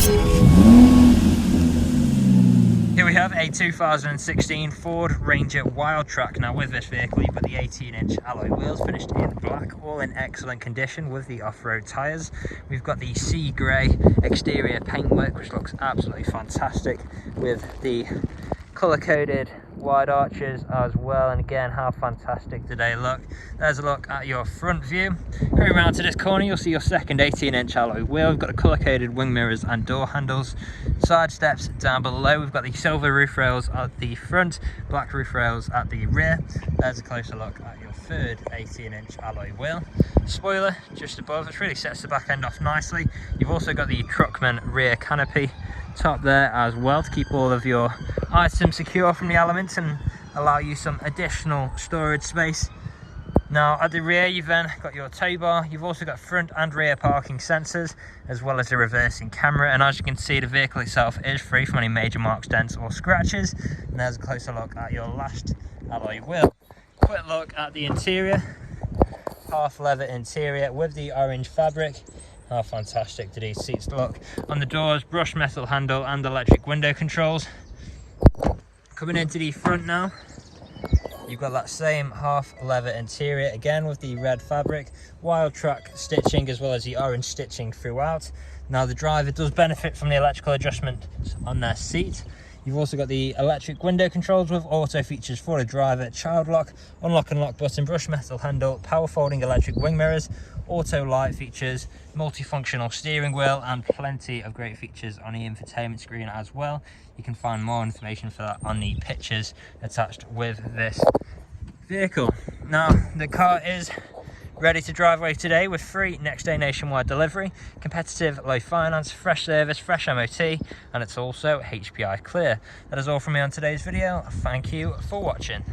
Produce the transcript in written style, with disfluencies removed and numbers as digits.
Here we have a 2016 Ford Ranger WILDTRAK. Now with this vehicle you've got the 18-inch alloy wheels finished in black, all in excellent condition with the off-road tyres. We've got the sea grey exterior paintwork which looks absolutely fantastic with the colour-coded wide arches as well, and again how fantastic do they look. There's a look at your front view. Going around to this corner you'll see your second 18-inch alloy wheel. We've got the colour-coded wing mirrors and door handles. Side steps down below, we've got the silver roof rails at the front, black roof rails at the rear. There's a closer look at your third 18-inch alloy wheel. Spoiler just above, which really sets the back end off nicely. You've also got the Truckman rear canopy top there as well to keep all of your items secure from the elements and allow you some additional storage space. Now at the rear you've then got your tow bar. You've also got front and rear parking sensors as well as a reversing camera, and as you can see the vehicle itself is free from any major marks, dents or scratches. And there's a closer look at your last alloy wheel. Quick look at the interior. Half leather interior with the orange fabric. How fantastic do these seats look. On the doors, brushed metal handle and electric window controls. Coming into the front now, you've got that same half leather interior again with the red fabric, WILDTRAK stitching as well as the orange stitching throughout. Now the driver does benefit from the electrical adjustment on their seat. You've also got the electric window controls with auto features for the driver, child lock, unlock and lock button, brushed metal handle, power folding electric wing mirrors, auto light features, multifunctional steering wheel, and plenty of great features on the infotainment screen as well. You can find more information for that on the pictures attached with this vehicle. Now the car is ready to drive away today with free next day nationwide delivery, competitive low finance, fresh service, fresh MOT, and it's also HPI clear. That is all from me on today's video. Thank you for watching.